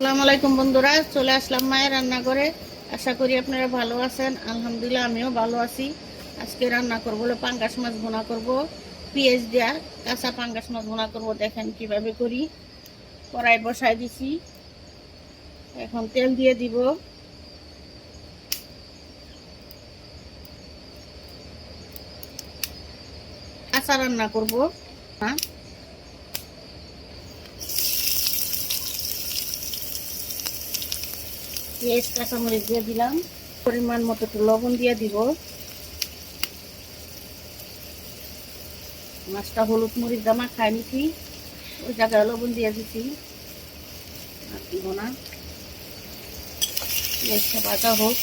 আসসালামু আলাইকুম বন্ধুরা, চলে আসলাম মায়ের রান্না করে। আশা করি আপনারা ভালো আছেন। আলহামদুলিল্লাহ আমিও ভালো আছি। আজকে রান্না করবো হলো পাঙ্গাস মাছ ভুনা করব, পেঁয়াজ দেওয়া কাঁচা পাঙ্গাস মাছ ভুনা করব। দেখেন কিভাবে করি। কড়াই বসাই দিছি, এখন তেল দিয়ে দিব। কাঁচা রান্না করব। হ্যাঁ, পেঁয়াজ কাঁচামরিচ দিয়ে দিলাম, পরিমাণ মতো একটু লবণ দিয়ে দিব। মাছটা হলুদ মরিচ দামা খাই নিছি, ওই জায়গায় লবণ দিয়ে দিছি, আর দিব না। পেঁয়াজটা ভাজা হোক।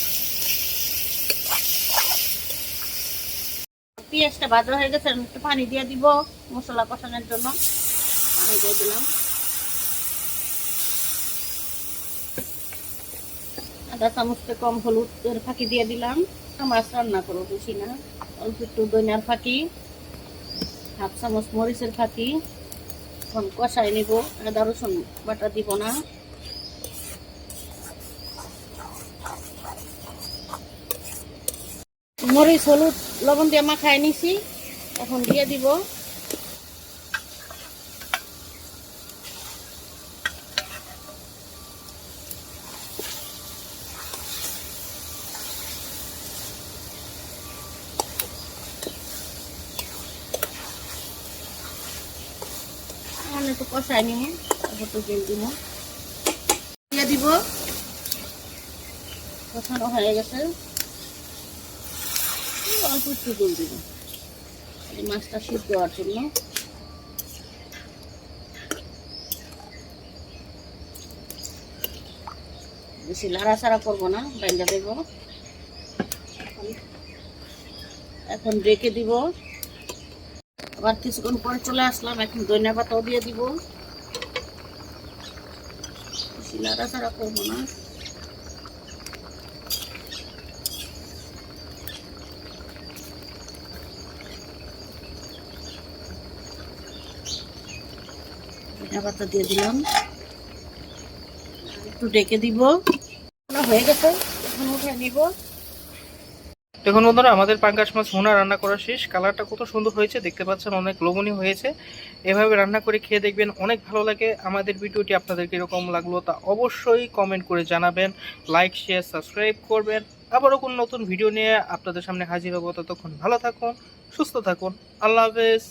পেঁয়াজটা ভাজা হয়ে গেছে, একটু পানি দিয়ে দিব মশলা কষানোর জন্য। পানি দিয়ে দিলাম। আধা চামচতে কম হলুদের ফাঁকি দিয়ে দিলাম। মাছ রান্না করবো, বেশি না, অল্প একটু ধনিয়ার ফাঁকি, হাফ চামচ মরিচের ফাঁকি। এখন কষাই নিব। আদা রসুন বাটা দিব না। মরিচ হলুদ লবণ দিয়ে মাখাই নিছি, এখন দিয়ে দিব। একটু কষাই নিব, তারপর তো তেল দিব, দিয়ে দিব। কষানো হয়ে গেছে, অল্প একটু জল দিব এই মাছটা সিদ্ধ দেওয়ার জন্য। বেশি লাড়াচাড়া করবো না, বাইন্দা দেব। এখন রেখে দিব। আবার কিছুক্ষণ পরে চলে আসলাম, এখন ধনিয়া পাতাও দিয়ে দিব। বেশি লাড়াচাড়া করবো না। ধনিয়া পাতা দিয়ে দিলাম, একটু ঢেকে দিব। হয়ে গেছে, এখন উঠে নিব। দেখুন বন্ধুরা, আমাদের পাঙ্গাস মাছ ভুনা রান্না করা শেষ। কালারটা কত সুন্দর হয়েছে দেখতে পাচ্ছেন, অনেক লোভনীয় হয়েছে। এভাবে রান্না করে খেয়ে দেখবেন, অনেক ভালো লাগে। আমাদের ভিডিওটি আপনাদের কীরকম লাগলো তা অবশ্যই কমেন্ট করে জানাবেন। লাইক শেয়ার সাবস্ক্রাইব করবেন। আবারও কোন নতুন ভিডিও নিয়ে আপনাদের সামনে হাজির হবো। ততক্ষণ ভালো থাকুন, সুস্থ থাকুন। আল্লাহ হাফেজ।